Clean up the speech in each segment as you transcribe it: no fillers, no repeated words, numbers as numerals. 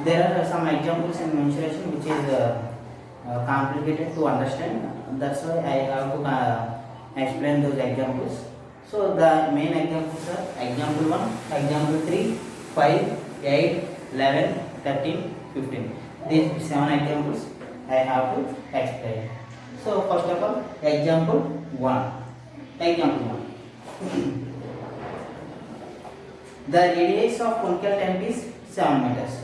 There are some examples in mensuration which is complicated to understand. That's why I have to explain those examples. So the main examples are example 1, example 3, 5, 8, 11, 13, 15. These 7 examples I have to explain. So first of all, example 1. Example 1. The radius of conical tent is 7 meters.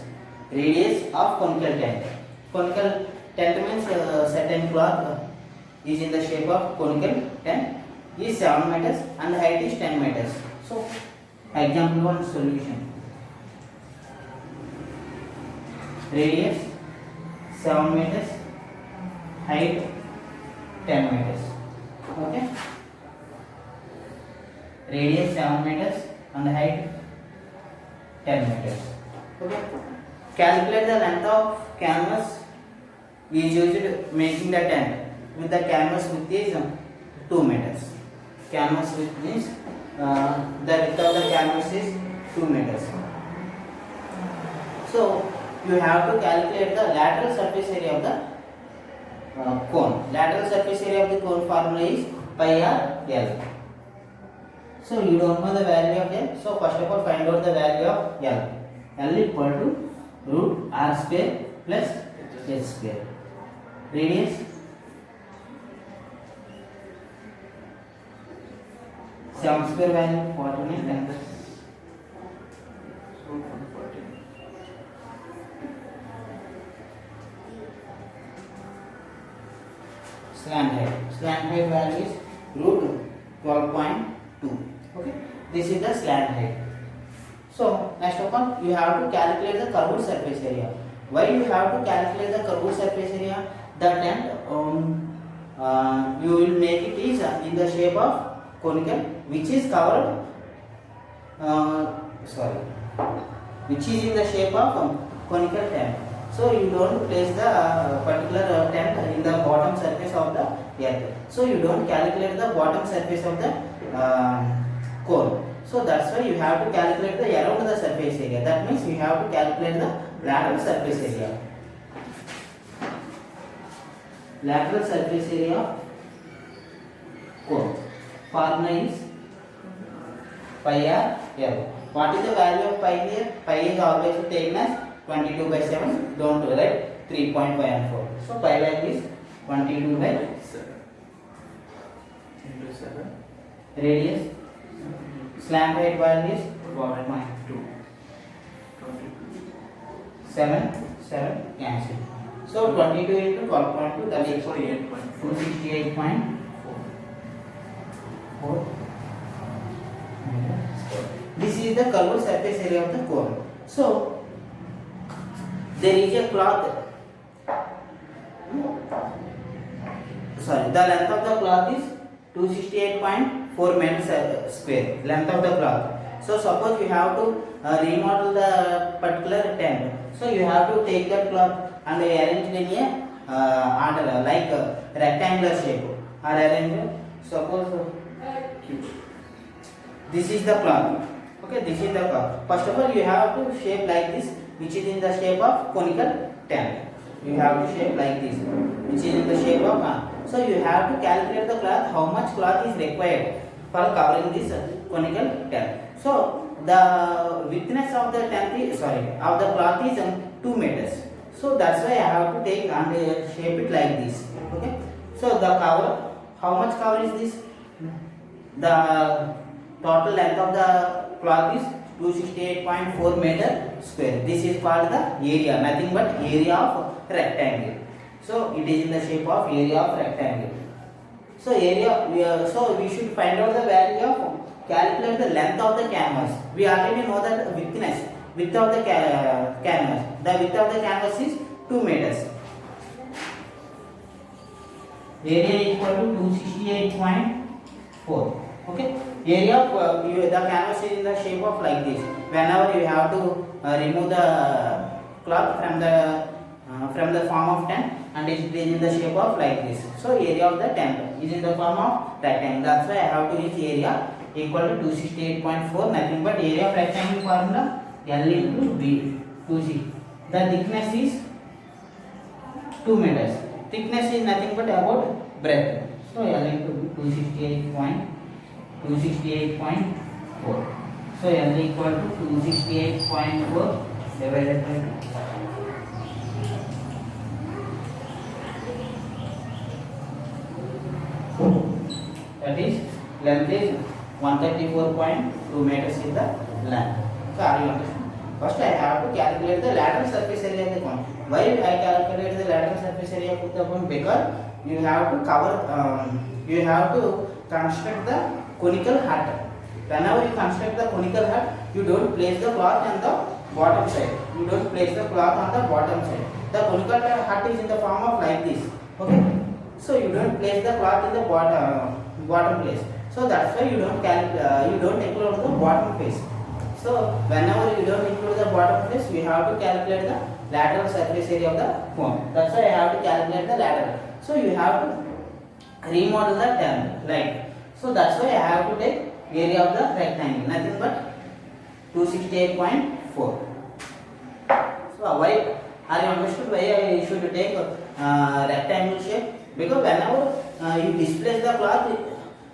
Radius of conical tent. Conical tent means certain cloth is in the shape of conical tent is 7 meters and height is 10 meters. So example 1 solution. Radius 7 meters, height 10 meters. Okay. Radius 7 meters and height 10 meters. Okay. Calculate the length of canvas is used making the tent. With the canvas width is 2 meters. Canvas width means the width of the canvas is 2 meters. So you have to calculate the lateral surface area of the cone. Lateral surface area of the cone formula is pi r L. So you don't know the value of L. So first of all find out the value of L. L equal to root r square plus h square. Radius 7 square value 14 10. Slant height value is root 12.2. Okay, this is the slant height. So next of all you have to calculate the curved surface area. Why you have to calculate the curved surface area? The tent you will make it is in the shape of conical which is covered which is in the shape of conical tent. So you don't place the particular tent in the bottom surface of the earth. So you don't calculate the bottom surface of the cone. So that's why you have to calculate the around the surface area. That means you have to calculate the lateral surface area. Lateral surface area of cone. Formula is pi r L. What is the value of pi here? Pi is always taken as 22 by 7. Don't write 3.5 and 4. So pi value is 22 by 7 into 7. Radius. Slant height value is 12.2. 7 cancel. So 22 into 12.2 that is 268.4. This is the curved surface area of the cone. So there is a cloth. The length of the cloth is 268.4 meters square. Length of the cloth. So suppose you have to remodel the particular tent. So you have to take that cloth and arrange it in a order like a rectangular shape or arrange. Suppose this is the cloth. Okay, this is the cloth. First of all, you have to shape like this, which is in the shape of conical tent. You have to shape like this, which is in the shape of. So you have to calculate the cloth. How much cloth is required for covering this conical tent? So the widthness of the tent is of the cloth is 2 meters. So that's why I have to take and shape it like this. Okay. So the cover, how much cover is this? The total length of the cloth is 268.4 meter square. This is called the area, nothing but area of rectangle. So it is in the shape of area of rectangle. So so we should find out the value of calculate the length of the canvas. We already know that width of the canvas. The width of the canvas is 2 meters. Area equal to 268.4. Okay. Area of the canvas is in the shape of like this. Whenever you have to remove the cloth from the form of tent, and it is in the shape of like this. So area of the tent is in the form of rectangle. That's why I have to use area equal to 268.4. Nothing but area of rectangle formula L into B 2C The thickness is 2 meters. Thickness is nothing but about breadth. So L into 268.4. So L equal to 268.4 divided by 2. That is length is 134.2 meters is the length. So are you understand? First I have to calculate the lateral surface area of the cone. Why I calculate the lateral surface area of the cone? Because you have to cover, you have to construct the conical hut. Whenever you construct the conical hut, you don't place the cloth on the bottom side. You don't place the cloth on the bottom side. The conical hut is in the form of like this. Okay. So you don't place the cloth in the bottom place. So that's why you don't include the bottom face. So whenever you don't include the bottom face, we have to calculate the lateral surface area of the cone. That's why I have to calculate the lateral. So you have to remodel the term, right? So that's why I have to take area of the rectangle, nothing but 268.4. So why are you understood why I should take rectangle shape? Because whenever you displace the cloth,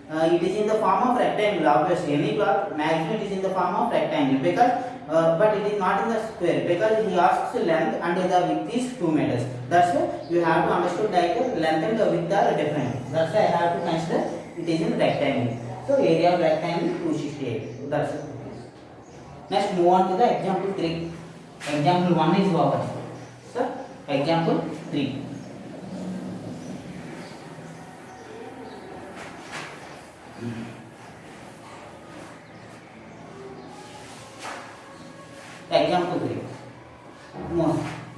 it is in the form of rectangle. Obviously, any cloth maximum it is in the form of rectangle, because but it is not in the square, because he asks length and the width is 2 meters. That's why you have to understand that the length and the width are different. That's why I have to consider it is in rectangle. So area of rectangle 268. That's it. Next, move on to the example 3. Example 1 is over. So example 3. Example 3.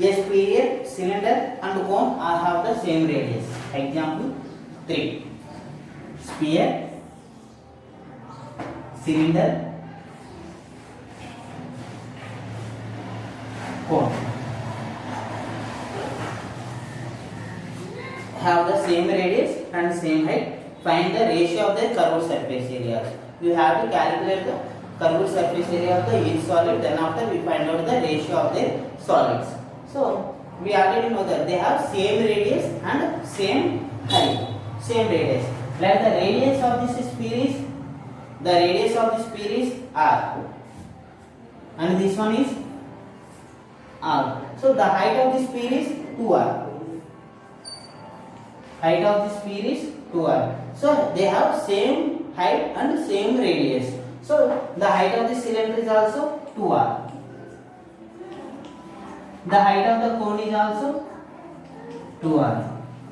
A sphere, cylinder and cone are have the same radius. Example 3. Sphere, cylinder, cone have the same radius and same height. Find the ratio of their curved surface areas. You have to calculate the curved surface area of the each solid, then after we find out the ratio of their solids. So we already know that they have same radius and same height, same radius. Like the radius of this sphere is, the radius of this sphere is r, and this one is r. So the height of this sphere is 2r. Height of this sphere is 2r. So they have same height and same radius. So the height of the cylinder is also 2r. The height of the cone is also 2r.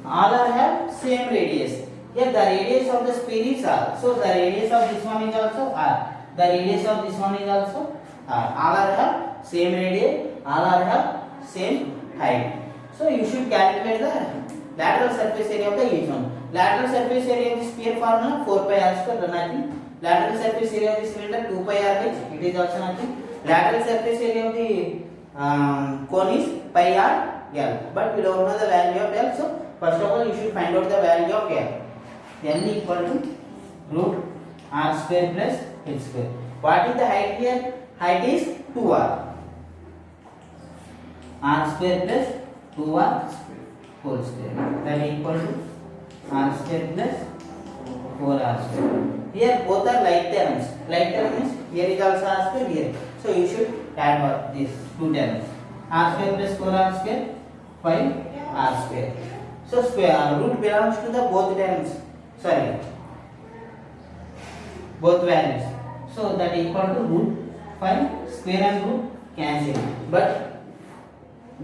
All are have same radius. Here the radius of the sphere is r. So the radius of this one is also r. The radius of this one is also r. All are have same radius. All are have same height. So you should calculate the lateral surface area of the each one. Lateral surface area of the sphere formula 4 pi r square, nothing. Lateral surface area of the cylinder 2 pi r h, it is also nothing. Lateral surface area of the cone is pi r l, but we don't know the value of l. So first of all you should find out the value of l. L equal to root r square plus h square. What is the height here? Height is 2r. R square plus 2r whole square, that equal to r square plus 4r square. Here both are like terms. Like term means here is also r square here. So you should add these two terms. R square plus 4r square 5r square. So square root belongs to the both terms. Sorry, both values. So that equal to root 5, square and root cancel, but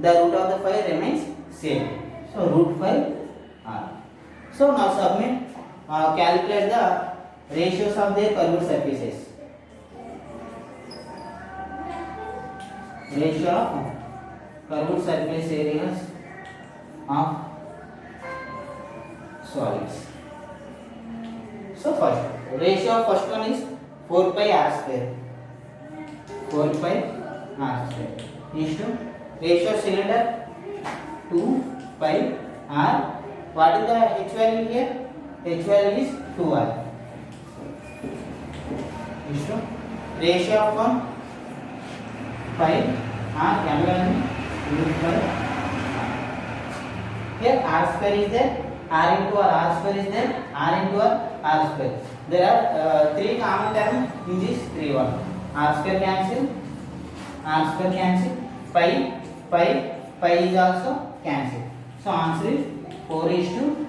the root of the 5 remains same. So root 5r. So now submit, calculate the ratios of their curved surfaces. Ratio of curved surface areas of solids. So first, ratio of first one is 4 pi r square. 4 pi r square is to ratio of cylinder 2 pi r. What is the h value here? H value is 2r. Is to ratio of 1 pi r, m value root 5. Here r square is there, r into r square is there, r into r square. There are three common terms in this 3 1. R square cancel, pi is also cancel. So answer is 4 is to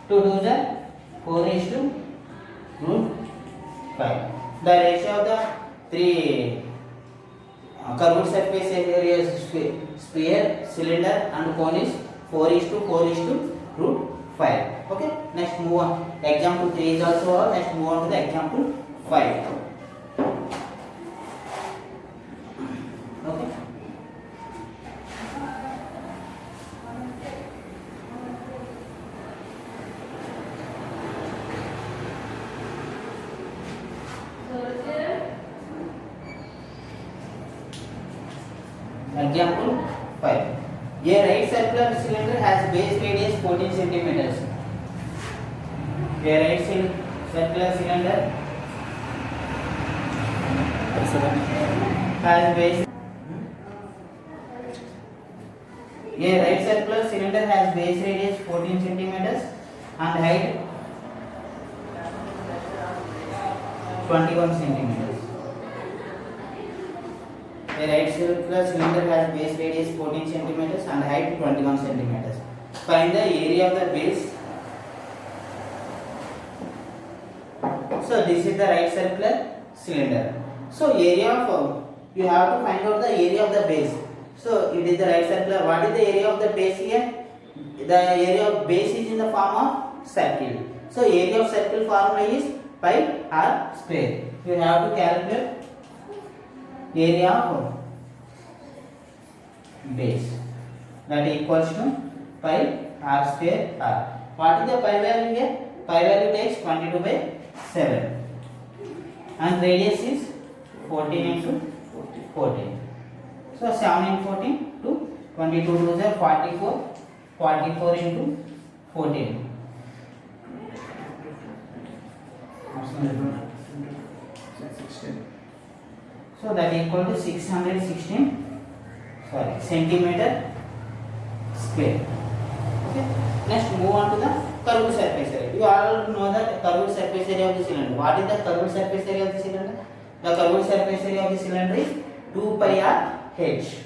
2 to the 4 is to root 5. The ratio of the three curved surface areas, sphere, cylinder and cone is 4 is to root 5. Okay, next move on. Example 3 is also over. Next move on to the example 5. Okay. Example 5. A right circular cylinder has base radius 14 centimeters. A right circular cylinder has base. A right circular cylinder has base radius 14 centimeters and height 21 centimeters. A right circular cylinder has base radius 14 centimeters and height 21 centimeters. Find the area of the base. So this is the right circular cylinder. So area of you have to find out the area of the base. So it is the right circular. What is the area of the base here? The area of base is in the form of circle. So area of circle formula is pi r square. You have to calculate area of base, that equals to pi r square r. What is the pi value here? Pi value takes 22/7 and radius is 14 into 14. So 7 into 14 to 22 to the 44 into 14. So that equal to 616 centimeter square. Okay. Next move on to the curved surface area. You all know that curved surface area of the cylinder. What is the curved surface area of the cylinder? The curved surface area of the cylinder is 2 pi r h.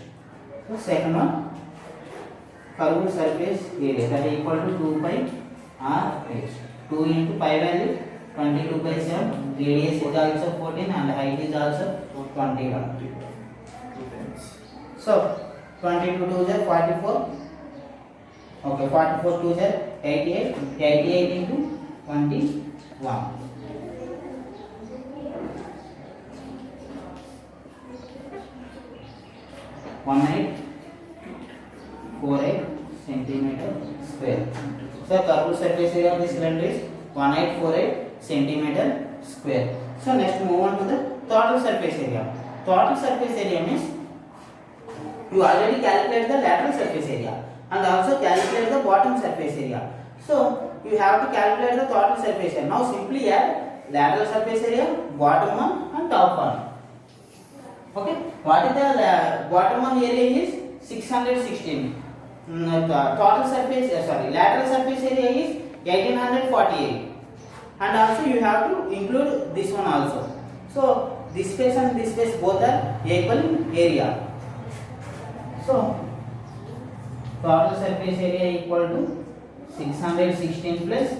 So second one, curved surface area, that is equal to 2 pi r h. 2 into pi value 22/7, radius is also 14 and height is also 21. So 22 to the 44. Okay, 44 to the 88. 88 into 21. 1848 centimeter square. So curved surface area of the cylinder is 1848 centimeter square. So next move on to the total surface area. Total surface area means you already calculate the lateral surface area and also calculate the bottom surface area. So you have to calculate the total surface area. Now simply add lateral surface area, bottom one and top one. Okay, what is the bottom one area is 616. Total surface lateral surface area is 1848. And also you have to include this one also. So this face and this face both are equal area. So total surface area equal to 616 plus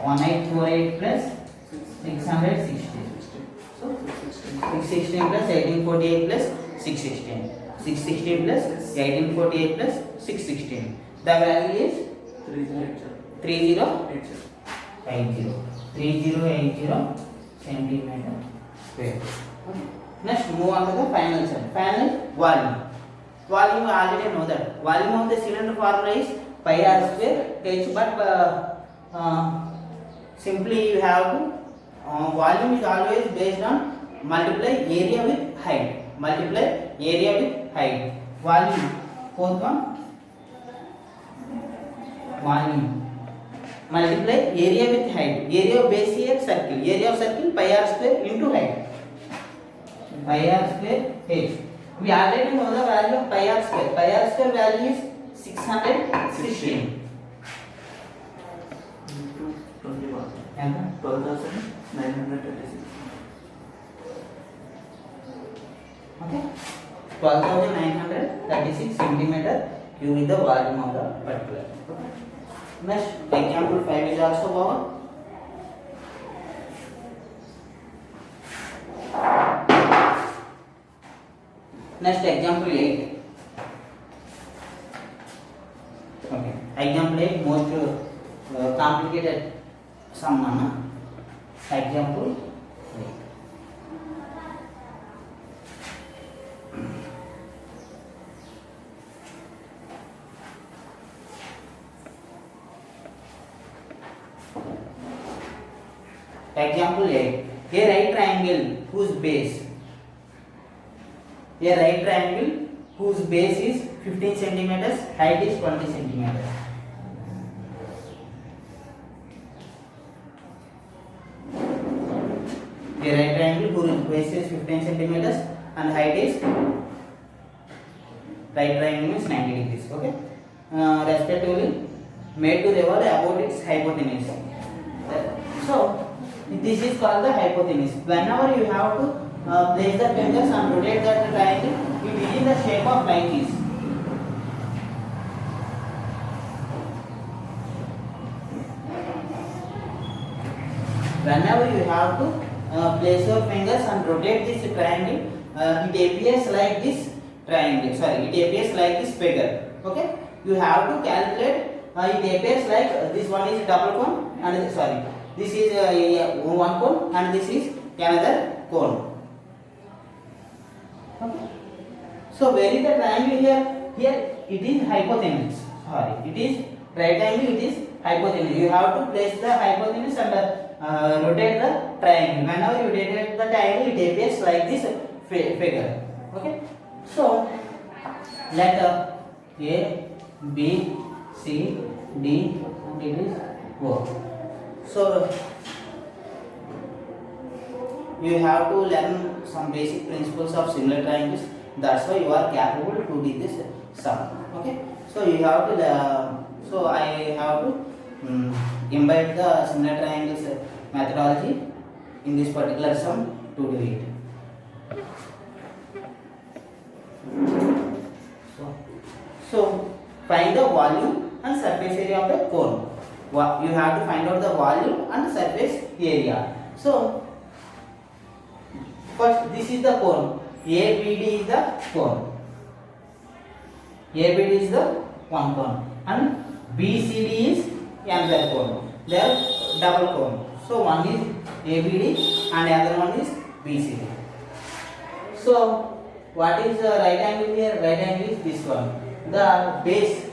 1848 plus 616. So 616 plus 1848 plus 616. 616 plus 1848 plus 616. The value is 3080 centimeter square. Okay. Next move on to the final side. Final volume. Volume you already know that. Volume of the cylinder formula is pi r square h, but simply you have to volume is always based on multiply area with height. Multiply area with height. Volume. Fourth one. Volume. Multiply area with height. Area of base here circle. Area of circle pi r square into height. Pi r square h. We already know the value of pi r square. Pi r square value is 616. 12,936. Okay, 12,936 centimeter cube is the volume of the particular. Okay. Next, example 5 is also over. Next, example 8. Okay, example 8 most complicated sum. Example 8. Example 8. A right triangle whose base is 15 centimeters, height is 20 centimeters. A right triangle whose base is 15 centimeters and height is, right triangle means 90 degrees. Okay, respectively made to revolve about its hypotenuse. So this is called the hypotenuse. Whenever you have to place the fingers and rotate that triangle, it is in the shape of like this. Whenever you have to place your fingers and rotate this triangle, it appears like this triangle. Sorry, it appears like this figure. Okay, you have to calculate. It appears like this one is double cone and sorry, this is one cone and this is another cone. Okay. So where is the triangle here? Here it is hypotenuse. Sorry, it is right angle. It is hypotenuse. You have to place the hypotenuse and rotate the triangle. Whenever you rotate the triangle, it appears like this figure. Okay. So letter A, B, C, D, and it is O. So you have to learn some basic principles of similar triangles. That's why you are capable to do this sum. Okay. So you have to. So I have to imbibe the similar triangles methodology in this particular sum to do it. So find the volume and surface area of the cone. You have to find out the volume and surface area. So first, this is the cone. ABD is the cone. ABD is the one cone, and BCD is another cone. They are double cone. So one is ABD and other one is BCD. So what is the right angle here? Right angle is this one. The base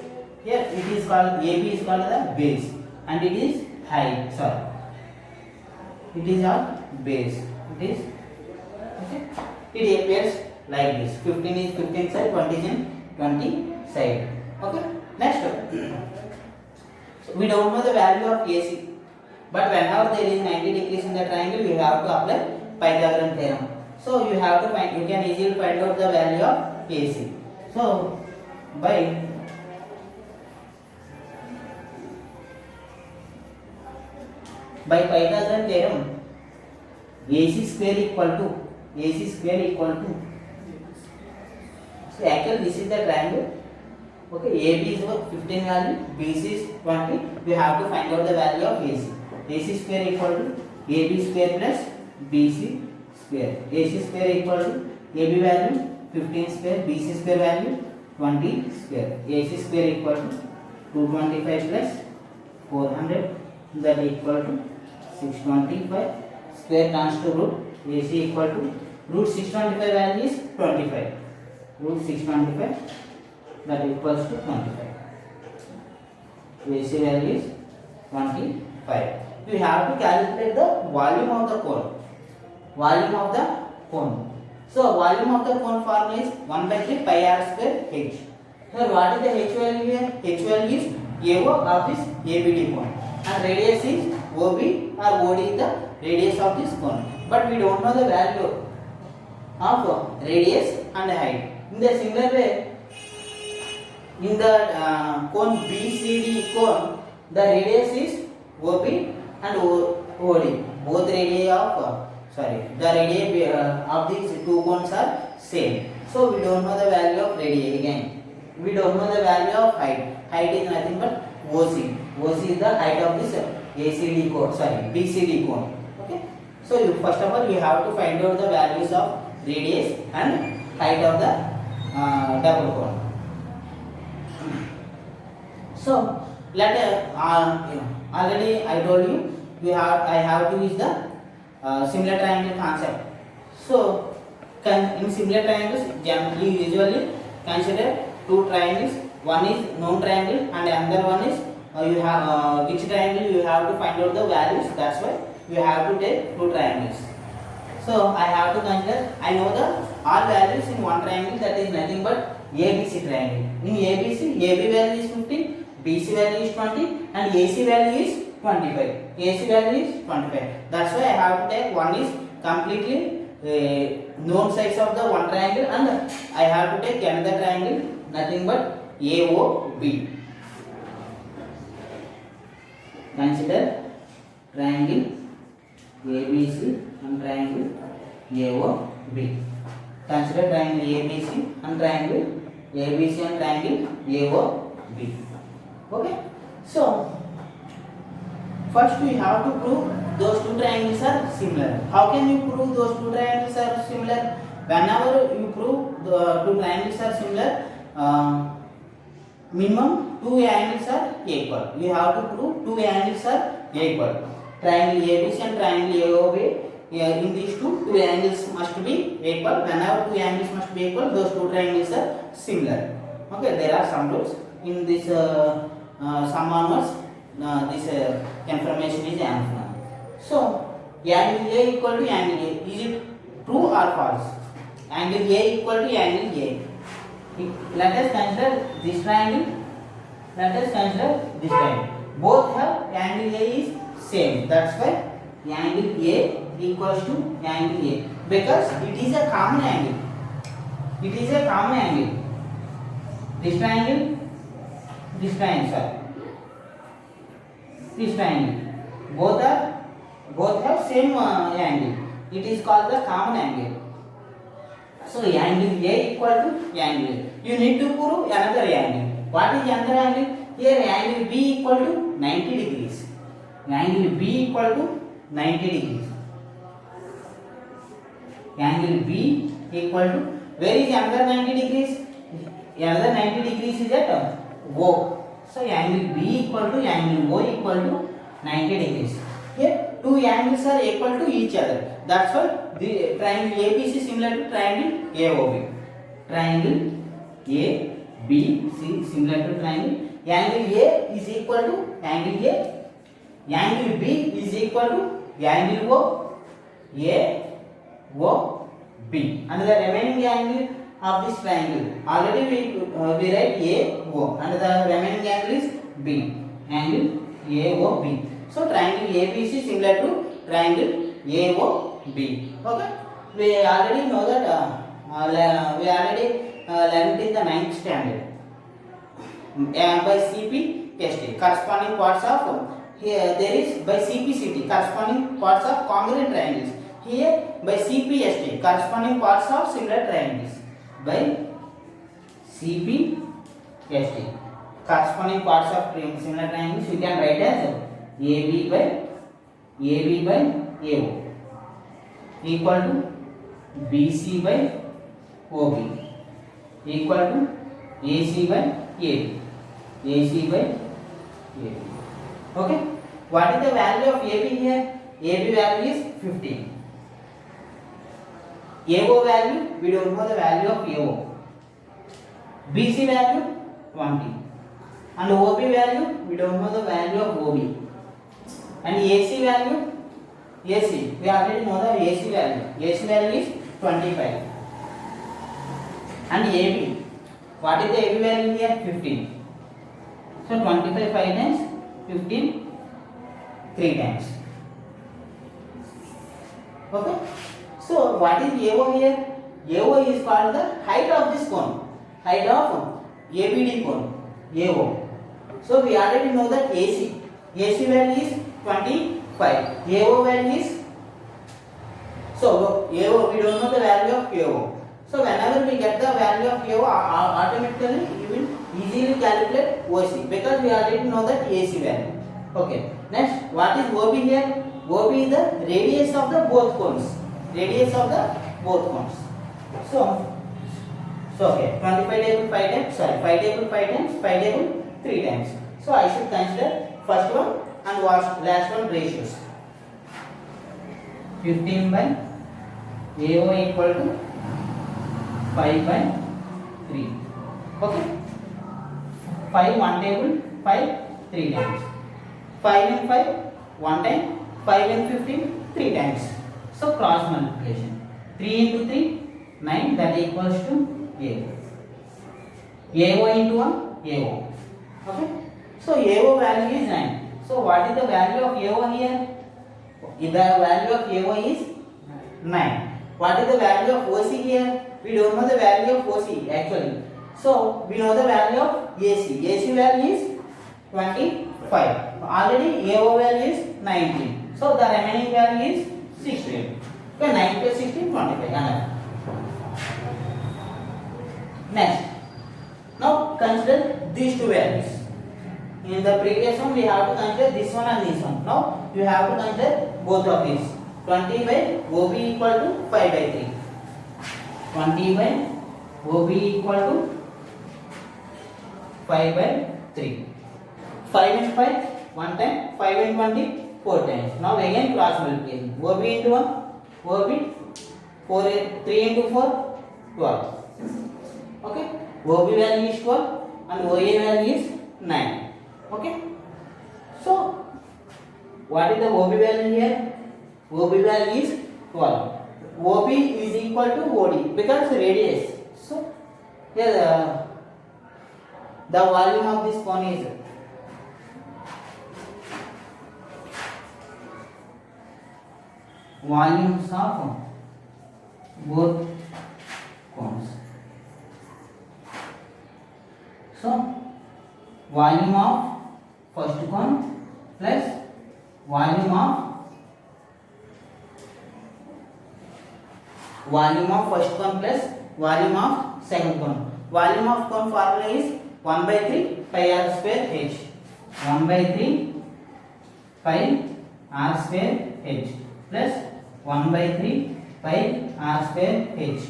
here, it is called AB is called the base, and it is height. Sorry, it is our base. It is okay. It appears like this. 15 is 15 side, 20 is 20 side. Okay. Next one. So we don't know the value of AC, but whenever there is 90 degrees in the triangle, you have to apply Pythagorean theorem. So you have to find. You can easily find out the value of AC. So by Pythagorean theorem, AC square equal to so actually this is the triangle. Okay, AB is 15 value, BC is 20. We have to find out the value of AC. AC square equal to AB square plus BC square. AC square equal to AB value 15 square, BC square value 20 square. AC square equal to 225 plus 400, that equal to 625. Square comes to root. AC equal to root 625 value is 25. Root 625, that equals to 25. AC value is 25. You have to calculate the volume of the cone. So volume of the cone formula is 1 by 3 pi r square h. Here what is the h value here? H value is AO of this ABD cone, and radius is OB or OD is the radius of this cone. But we don't know the value of radius and height. In the similar way, in the cone BCD cone, the radius is OB and OD. Both radii of the radii of these two cones are same. So we don't know the value of radii again. We don't know the value of height. Height is nothing but OC. OC is the height of this ACD cone. BCD cone. Okay. So first of all, you have to find out the values of radius and height of the double cone. So already I told you, I have to use the similar triangle concept. So in similar triangles, you usually consider two triangles. One is known triangle and another one is you have which triangle you have to find out the values. That's why you have to take two triangles. So I have to consider, I know the all values in one triangle, that is nothing but ABC triangle. In ABC, AB value is 15, BC value is 20 and AC value is 25. AC value is 25. That's why I have to take one is completely known sides of the one triangle and I have to take another triangle, nothing but AOB. Consider triangle ABC and triangle AOB. Consider triangle ABC and triangle ABC and triangle AOB. Okay. So first we have to prove those two triangles are similar. How can you prove those two triangles are similar? Whenever you prove the two triangles are similar, minimum two angles are equal. You have to prove two angles are equal. Triangle ABC and triangle AOB. In these two angles must be equal. Whenever two angles must be equal, those two triangles are similar. Okay, there are some rules. In this sum onwards, this information is enough. So angle A equal to angle A. Is it true or false? Angle A equal to angle A. Let us consider this triangle. Let us consider this triangle. Both have angle A is same. That's why angle A equals to angle A, because it is a common angle. It is a common angle. This triangle, this triangle, this triangle. Both have same angle. It is called the common angle. So angle A equal to angle A. You need to prove another angle. What is another angle? Here angle B equal to 90 degrees. Angle B equal to 90 degrees. Angle B equal to, where is another 90 degrees? Another 90 degrees is at O. So angle B equal to angle O equal to 90 degrees. Here two angles are equal to each other. That's why the triangle ABC is similar to triangle AOB. Triangle ABC similar to triangle. Angle A is equal to angle A. Angle B is equal to angle O. B. And the remaining angle of this triangle, already we write AO and the remaining angle is B. Angle AOB. So triangle ABC is similar to triangle AOB. Okay. We already know that we already learned in the 9th standard by CP testing corresponding parts of, here there is by CPCT corresponding parts of congruent triangles. Here by CPST corresponding parts of similar triangles. By CPST corresponding parts of similar triangles you can write as AB by AO equal to BC by OB equal to AC by AB. AC by AB. Okay. What is the value of AB here? AB value is 15. AO value, we don't know the value of AO. BC value 20. And OB value, we don't know the value of OB. And AC value, AC, we already know the AC value. AC value is 25. And AB, what is the AB value here? 15. So 25 5 times, 15 3 times. Okay. So what is AO here? AO is called the height of this cone, height of ABD cone, AO. So we already know that AC value is 25, AO value is, so AO, we don't know the value of AO. So whenever we get the value of AO, automatically you will easily calculate OC because we already know that AC value. Okay. Next, what is OB here? OB is the radius of the both cones. Radius of the both cones. So okay, 25 table 5 times, sorry, 5 table 5 times, 5 table 3 times. So I should consider first one and last one ratios. 15 by AO equal to 5 by 3. Okay. 5 one table, 5 3 times. 5 and 5 1 time, 5 and 15 3 times. So cross multiplication. 3 into 3 9, that equals to 8. AO into 1 AO. Okay. So AO value is 9. So what is the value of AO here? The value of AO is 9. What is the value of OC here? We don't know the value of OC actually. So we know the value of AC. AC value is 25. Already AO value is 19. So the remaining value is 16. Okay, 9 plus 16, 25. Another. Next. Now consider these two values. In the previous one we have to consider this one and this one. Now you have to consider both of these. 20 by OB equal to 5 by 3. 20 by OB equal to 5 by 3. 5 and 5 1 time, 5 and 20 4 times. Now again cross multiplication. OB into 1 OB 3 into 4 12. Okay. OB value is 12 and OA value is 9. Okay. So what is the OB value here? OB value is 12. OB is equal to OD because radius. So here the volume of this cone is volumes of both cones. So volume of first cone plus volume of first cone plus volume of second cone. Volume of cone formula is 1 by 3 pi r square h. 1 by 3 pi r square h plus 1 by 3 pi r square h.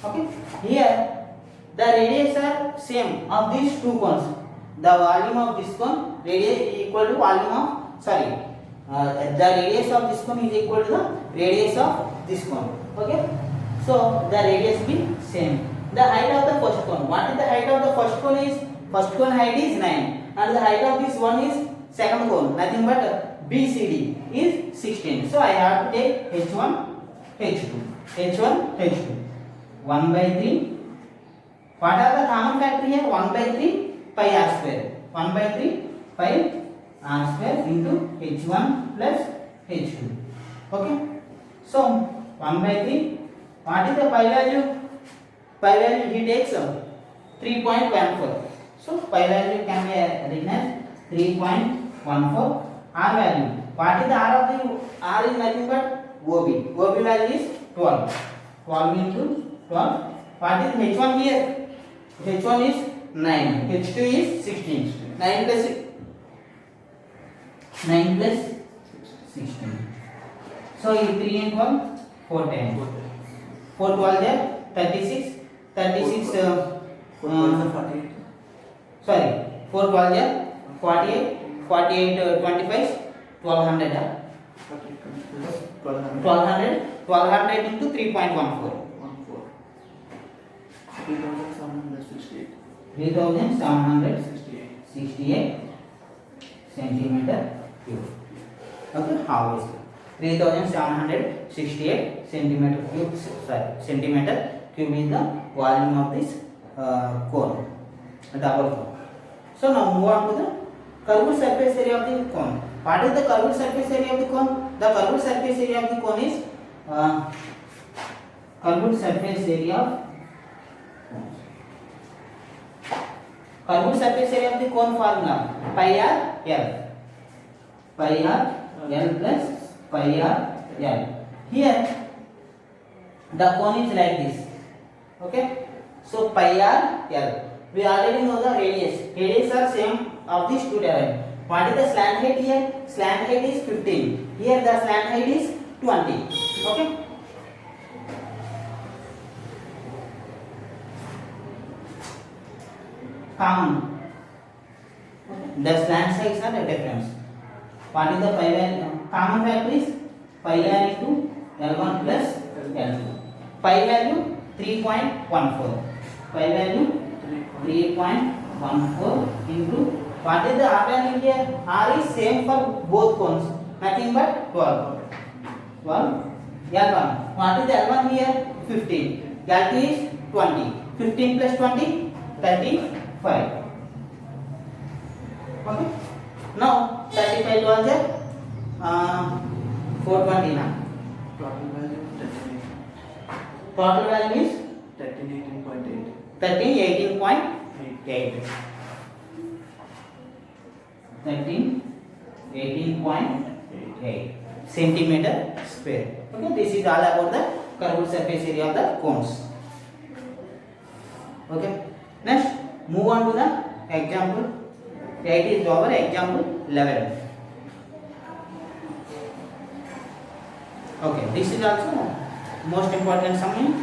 Okay. Here the radius are same of these two cones. The volume of this cone radius is equal to volume of the radius of this cone is equal to the radius of this cone. Okay. So the radius be same. The height of the first cone. What is the height of the first cone is? First cone height is 9 and the height of this one is second cone. Nothing but BCD is 16. So I have to take H1, H2. H1, H2. 1 by 3. What are the common factor here? 1 by 3 pi r square. 1 by 3 pi r square into H1 plus H2. Okay. So 1 by 3. What is the pi value? Pi value he takes 3.14. So pi value can be written as 3.14. R value. What is the R of the R is nothing but OB. OB value is 12. 12 into 12. What is H1 here? H1 is 9. H2 is 16. 9 plus 16. So 3 and 12, 4 times. 4 12 there, 36. 36 sorry, 4 12 there, 48. 48 25, 1200. 1200 into 3.14. 3768 centimeter cube. Okay, how is it? 3768 centimeter cube. Sorry, centimeter cube is the volume of this cone, a double cone. So now move on to the curved surface area of the cone. What is the curved surface area of the cone? The curved surface area of the cone is Curved surface area of curved surface area of the cone formula pi r l. Pi r l plus pi r l. Here the cone is like this. Okay. So pi r l. We already know the radius. Radius are same of these two directions. What is the slant height here? Slant height is 15. Here the slant height is 20. Okay. Common. The slant sides are the difference. What is the pi value? Common factor is pi r into L1 plus L2. Pi value 3.14. Pi value 3.14 into what is the R value here? R is same for both cones. Nothing but 12. 12. L1. What is the L1 here? 15. L2 is 20. 15 plus 20, 35. Okay. Now 35 was 420 now. Total value 13. Total value is 1318.8. 1318.8. 1318.8 centimeter square. Okay, this is all about the curved surface area of the cones. Okay, next move on to the example. It is our example 11. Okay, this is also most important sum in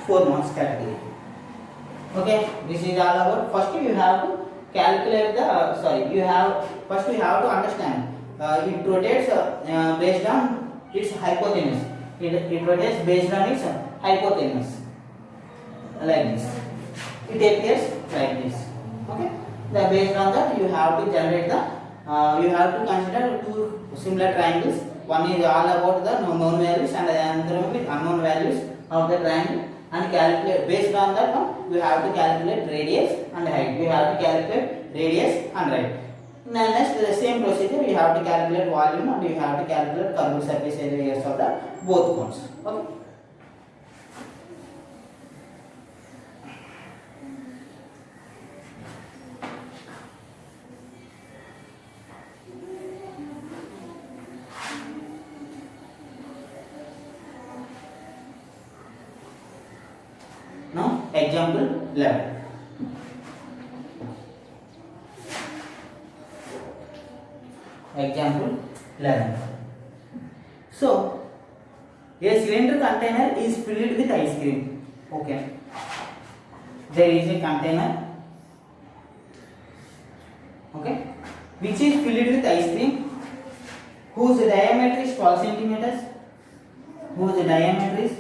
4 marks category. Okay, this is all about. First you have to calculate the first you have to understand it rotates based on its hypotenuse. It rotates based on its hypotenuse like this. It appears like this. Okay, based on that you have to generate the you have to consider two similar triangles. One is all about the known values and another one with unknown values of the triangle, and calculate based on that one you have to calculate radius and height. You have to calculate radius and height. Now next the same procedure you have to calculate volume and you have to calculate curved surface areas of the both cones. Okay. Now example 11. Example 11. So a cylinder container is filled with ice cream. Okay. There is a container. Okay. Which is filled with ice cream whose diameter is 12 centimeters. Whose diameter is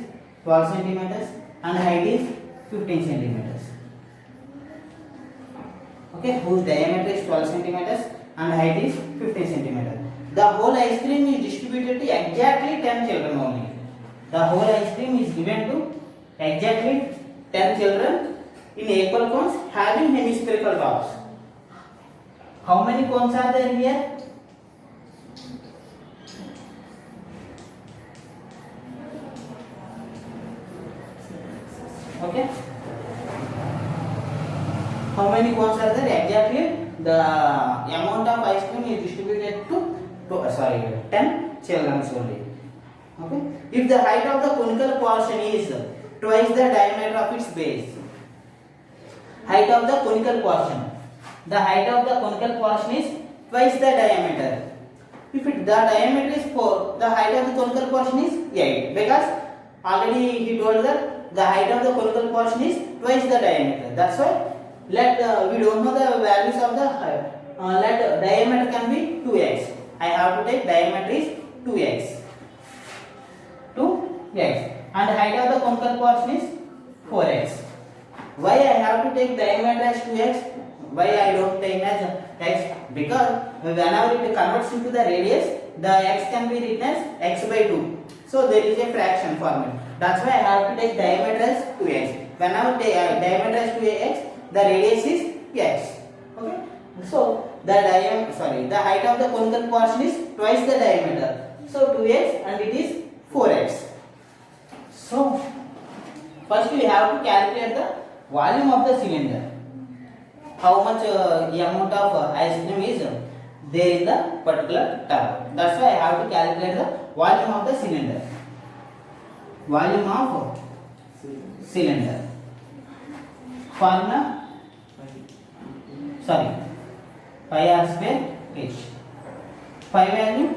12 centimeters and height is 15 centimeters. Okay, whose diameter is 12 centimeters and height is 15 centimeters. The whole ice cream is distributed to exactly 10 children only. The whole ice cream is given to exactly 10 children in equal cones having hemispherical tops. How many cones are there here? Okay. How many cones are there? Exactly the amount of ice cream is distributed to 10 children only. Okay. If the height of the conical portion is twice the diameter of its base, height of the conical portion, the height of the conical portion is twice the diameter. If the diameter is 4, the height of the conical portion is 8, because already he told that the height of the conical portion is twice the diameter. That's why we don't know the values of the let diameter can be 2x. I have to take diameter is 2x. 2x and height of the conical portion is 4x. Why I have to take diameter as 2x? Why I don't take as x? Because whenever it converts into the radius, the x can be written as x by 2. So there is a fraction format. That's why I have to take diameter as 2x. Whenever diameter as 2x, the radius is x. Okay. So the height of the conical portion is twice the diameter. So 2x and it is 4x. So First you have to calculate the volume of the cylinder. How much amount of ice cream is there in the particular tub. That's why I have to calculate the volume of the cylinder. Volume of cylinder. Formula, sorry, pi r square h. Pi value,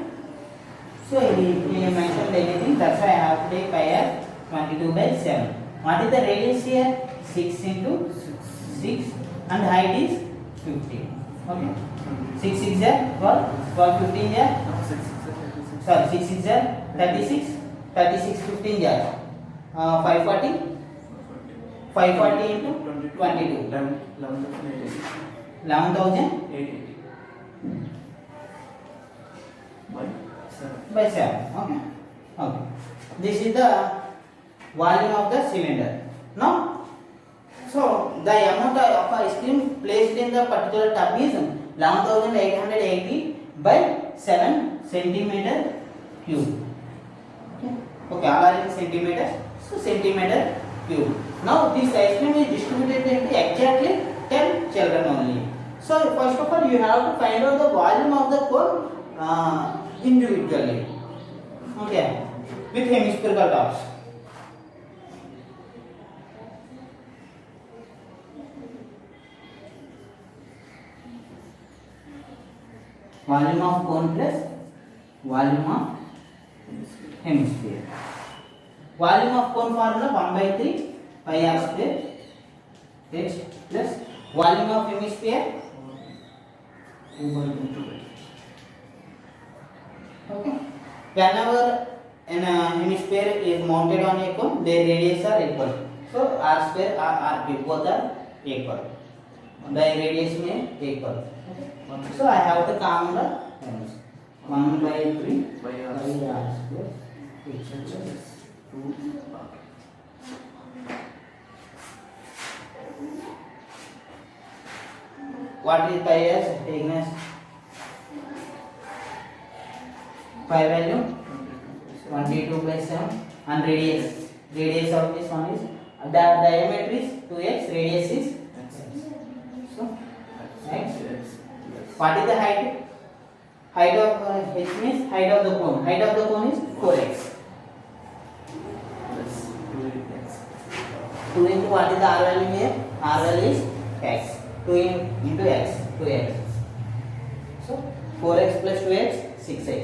so he mentioned anything, that's why I have to take pi r 22/7. What is the radius here? 6 into 6 and height is 15. Okay, 6 6 are 12, 12 15 are, sorry, 6 6 are 36, 36 15 are 540, 540 into 22, 11,880 by 7. Okay, okay. This is the volume of the cylinder. Now, so the amount of ice cream placed in the particular tub is 11,880 by 7 centimeter cube. Okay, okay, all are in centimeters, so centimeter cube. Now this ice cream is distributed into exactly 10 children only. So first of all you have to find out the volume of the cone individually. Okay, with hemispherical tops. Volume of cone plus volume of hemisphere. Volume of cone formula 1/3 pi r square h plus volume of hemisphere. Okay, whenever an hemisphere is mounted on a cone, their radius are equal. So r square r cube both are equal. The radius may equal. Okay. So I have to count the terms. 1/3 pi r square h plus 2r. What is pi s? Thickness. Pi value 22/7 and radius. Radius of this one is the diameter is 2x. Radius is so x. What is the height? Height of h means height of the cone. Height of the cone is 4x. 2 into what is the r value here? R value is x. 2 into x, 2x. So 4x plus 2x, 6x.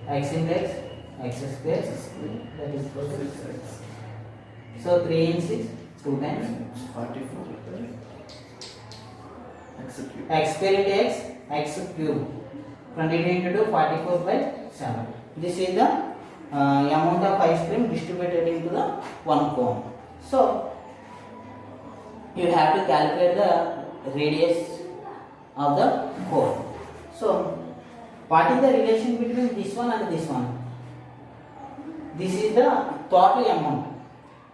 X into x, x square, that is 6x. So 3 in 6, 2 times 44. x square into x, x cube. 22 into 2, 44/7. This is the amount of ice cream distributed into the one cone. So you have to calculate the radius of the cone. So what is the relation between this one and this one? This is the total amount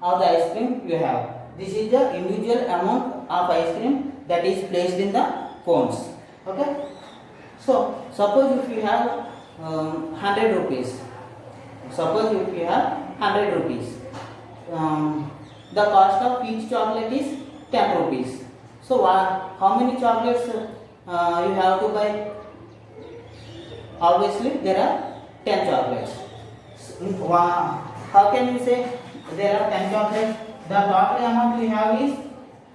of the ice cream you have. This is the individual amount of ice cream that is placed in the cones. Okay. So suppose if you have 100 rupees. Suppose if you have 100 rupees. The cost of each chocolate is 10 rupees. So how many chocolates you have to buy? Obviously there are 10 chocolates. How can you say there are 10 chocolates? The total amount we have is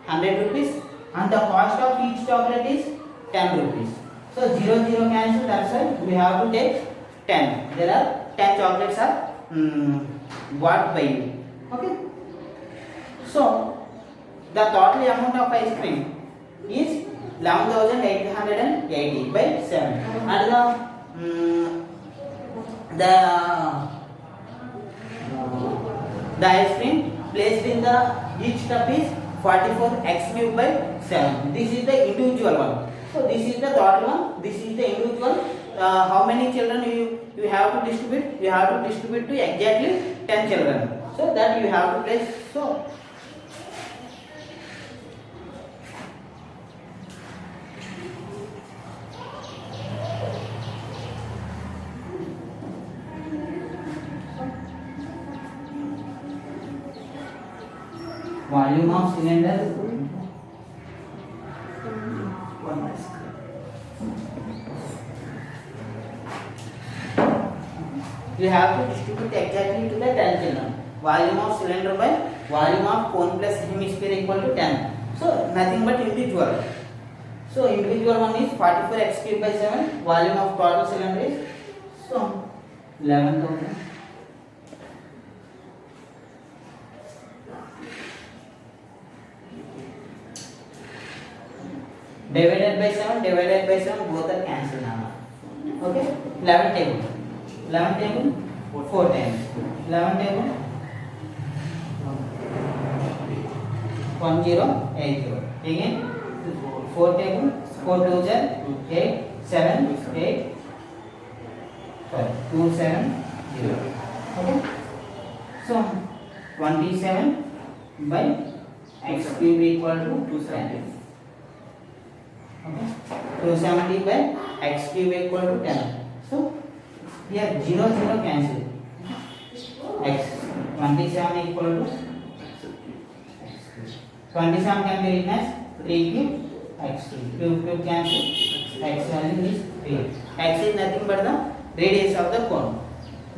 100 rupees and the cost of each chocolate is 10 rupees. So 0 0 cancel, that's why we have to take 10. There are 10 chocolates are bought by you. Okay. So the total amount of ice cream is 11,880 by 7 and the ice cream placed in the each tub is 44x cube by 7. This is the individual one. So this is the total one. This is the individual. How many children you have to distribute? You have to distribute to exactly 10 children. So that you have to place. So volume of cylinder, One ice cream. you have to distribute exactly to the 10 children. Volume of cylinder by volume of cone plus hemisphere equal to 10. So nothing but individual. So individual one is 44 x cube by 7. Volume of total cylinder is so 11,000. Divided by 7, both are cancelled now. Okay, 11 table, 4 times, 11 table 1080. Again 4 table, 4 2s are 8, 7, 8, 270. Okay, so 27 by x cube equal to 270. Okay, 270 by x cube equal to 10. So here 0 0 cancel. X 27 equal to 27 can be written as 3 cube x cube. Cube cancel. X value is 3. X is nothing but the radius of the cone.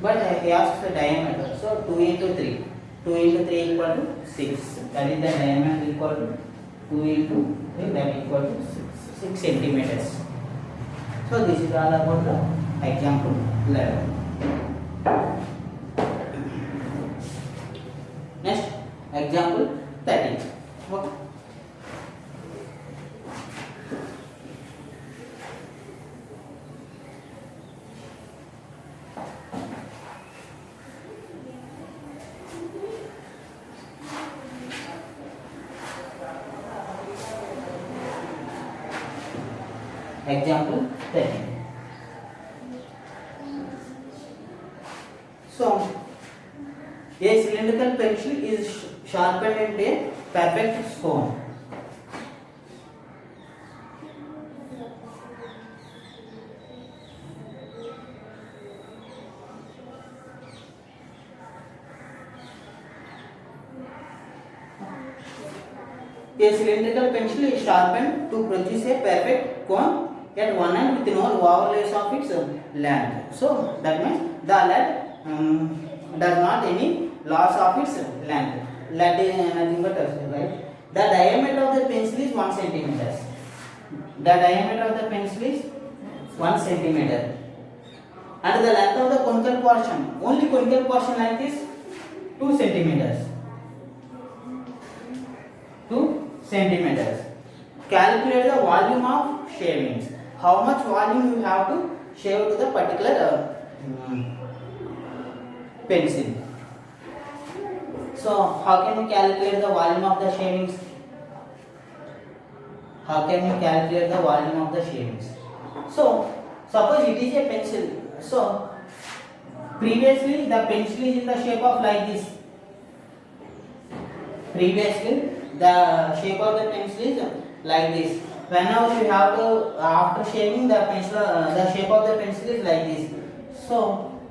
But he asks the diameter. So 2 into 3. 2 into 3 equal to 6. That is the diameter equal to 2 into 3, that equal to 6 centimeters. So this is all about the example 11. Next example 13. Okay. Example 13. So, a cylindrical pencil is sharpened into a perfect stone. A cylindrical pencil is sharpened to produce a perfect cone at one end with no overlays of its length. So that means the lead does not any loss of its length. Lead is nothing but right. The diameter of the pencil is 1 centimeter. The diameter of the pencil is 1 centimeter. And the length of the conical portion, only conical portion length is 2 centimeters. 2 centimeters. Calculate the volume of shavings. How much volume you have to shave to the particular pencil. So how can we calculate the volume of the shavings? How can we calculate the volume of the shavings? So suppose it is a pencil. So previously the pencil is in the shape of like this. Previously the shape of the pencil is like this. Whenever you have to, after shaving the pencil, the shape of the pencil is like this. So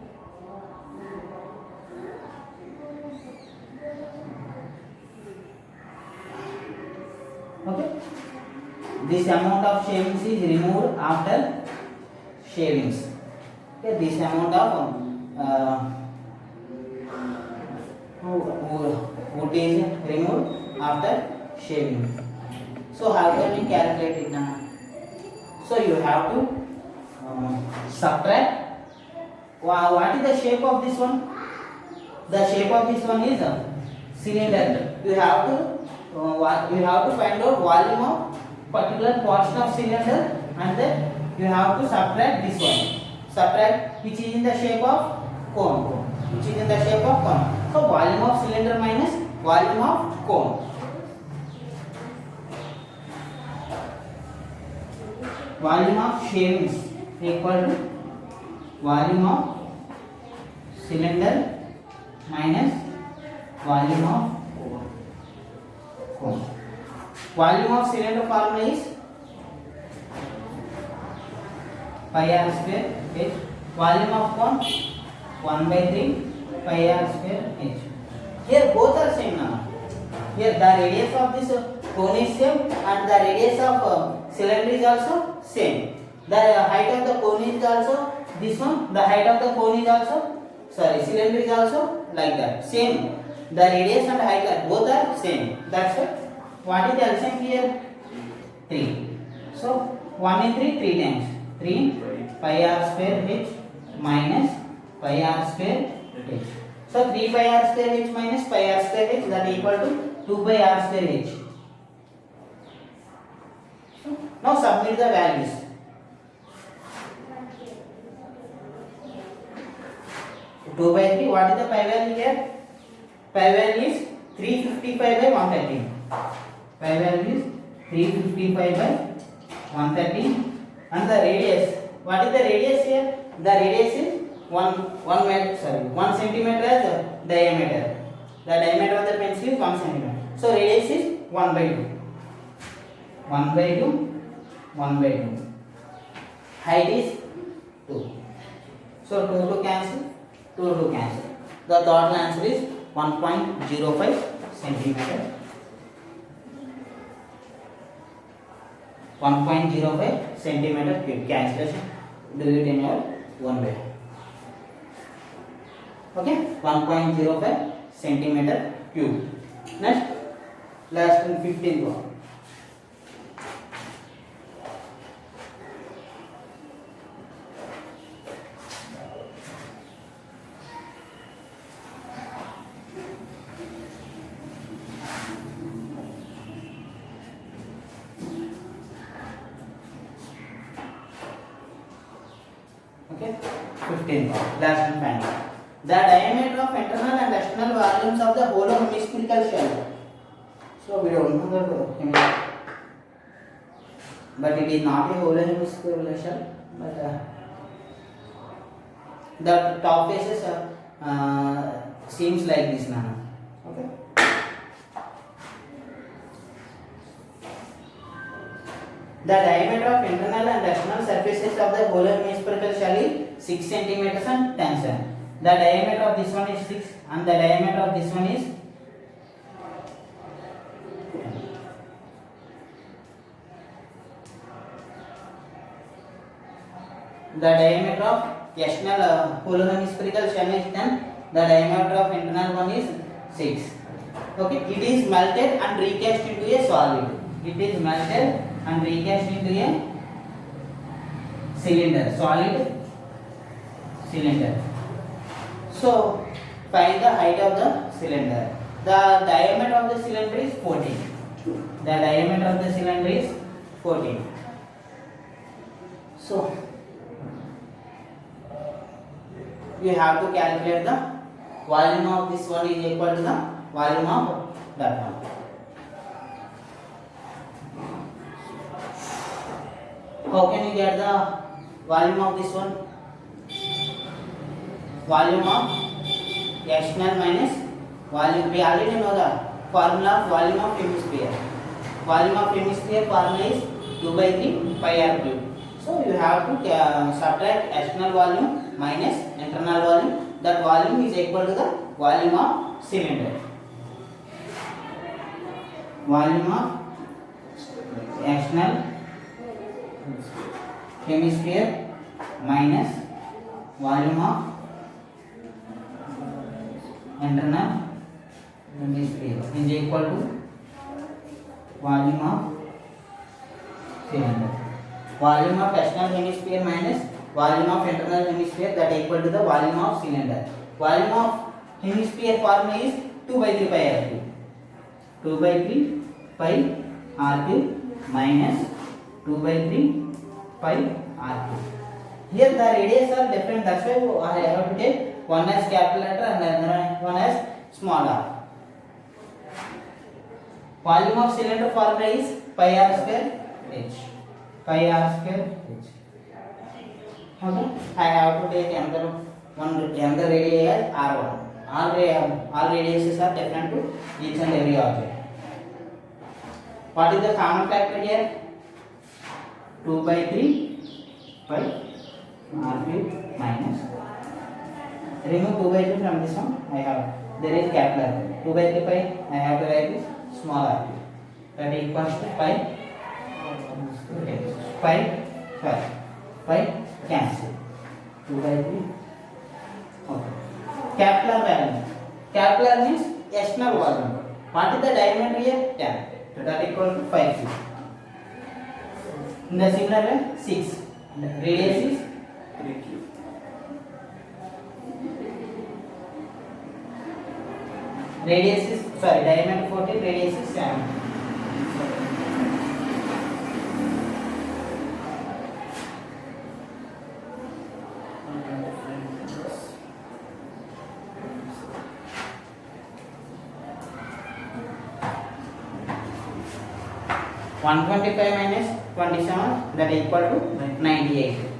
okay, this amount of shavings is removed after shavings. Okay, this amount of wood is removed after shaving. So how can we calculate it now? So you have to subtract. What is the shape of this one? The shape of this one is a cylinder. You have to find out volume of particular portion of cylinder, and then you have to subtract this one. Subtract which is in the shape of cone. Which is in the shape of cone. So volume of cylinder minus volume of cone. Volume of shavings equal to volume of cylinder minus volume of cone. Volume of cylinder formula is pi r square h. Volume of cone 1/3 pi r square h. Here both are same now. here the radius of this cone is same and the radius of cylinder is also same. The height of the cone is also this one. The height of the cone is also cylinder is also like that same. The radius and height are both are same. That's it. What is the LCM here? 3. So 1 in 3 3 times 3 pi r square h minus pi r square h. So 3 pi r square h minus pi r square h, that is equal to 2 pi r square h. Now submit the values. Two by 3. What is the pi value here? Pi value is 355 by 113. Pi value is 355 by 113. And the radius. What is the radius here? The radius is 1 centimeter as diameter. The diameter of the pencil is 1 centimeter. So radius is 1 by 2. 1 by 2. 1 by 2. Height is 2. So 2 to cancel. 2 to cancel. The total answer is 1.05 centimeter. 1.05 centimeter cube. Cancellation. Do it in your one way. Okay. 1.05 centimeter cube. Next, last one, 15th one. Okay, 15th one. Last one, final. The diameter of internal and external volumes of the hollow hemispherical shell. So we don't know the but it is not a hollow hemispherical shell. But the top faces seems like this now. Okay. The diameter of internal and external surfaces of the hollow hemispherical shell is 6 centimeters and 10 cm. The diameter of this one is 6 and the diameter of this one is 10. The diameter of external hollow hemispherical shell is 10. The diameter of internal one is 6. Okay, it is melted and recast into a solid. It is melted and recast into a cylinder, solid cylinder. So find the height of the cylinder. The diameter of the cylinder is 14. The diameter of the cylinder is 14. So you have to calculate the volume of this one is equal to the volume of that one. How can you get the volume of this one? Volume of external minus volume. We already know the formula of volume of hemisphere. Volume of hemisphere formula is 2 by 3 pi r cube. So you have to subtract external volume minus internal volume. That volume is equal to the volume of cylinder. Volume of external hemisphere minus volume of internal hemisphere is equal to volume of cylinder. Volume of external hemisphere minus volume of internal hemisphere, that equal to the volume of cylinder. Volume of hemisphere formula is 2 by 3 pi r cube. 2 by 3 pi r cube minus 2 by 3 pi r cube. Here the radius are different. That's why I have to take one as capital letter and another one as small r. Volume of cylinder formula is pi r square h. Pi r square h. Okay. I have to take another radius as r1. All radiuses are different to each and every object. What is the common factor here? 2 by 3 pi r cube minus. Remove 2 by 3 from this one. I have there is capital R. 2 by 3 pi, I have to write this small r. That equals to pi. Okay. Pi cancel. 2 by 3. Okay. Capital value. Capital means external volume. What is the diameter here? 10. That equal to 5 feet. In the similar way, 6. Radius is 3 cube. diameter 14, radius is 7. One 125 minus 27, that is equal to 98.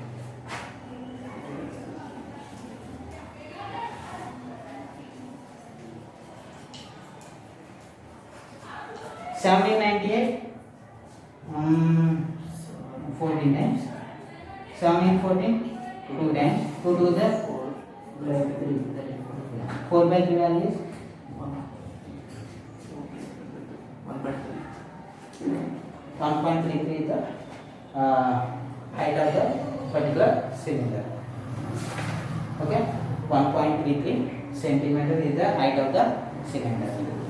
$17.98, 14 times. 17.14, 2 times. 2 to the 4 by 3 value is 1.33 is the height of the particular cylinder. Okay, 1.33 centimeter is the height of the cylinder.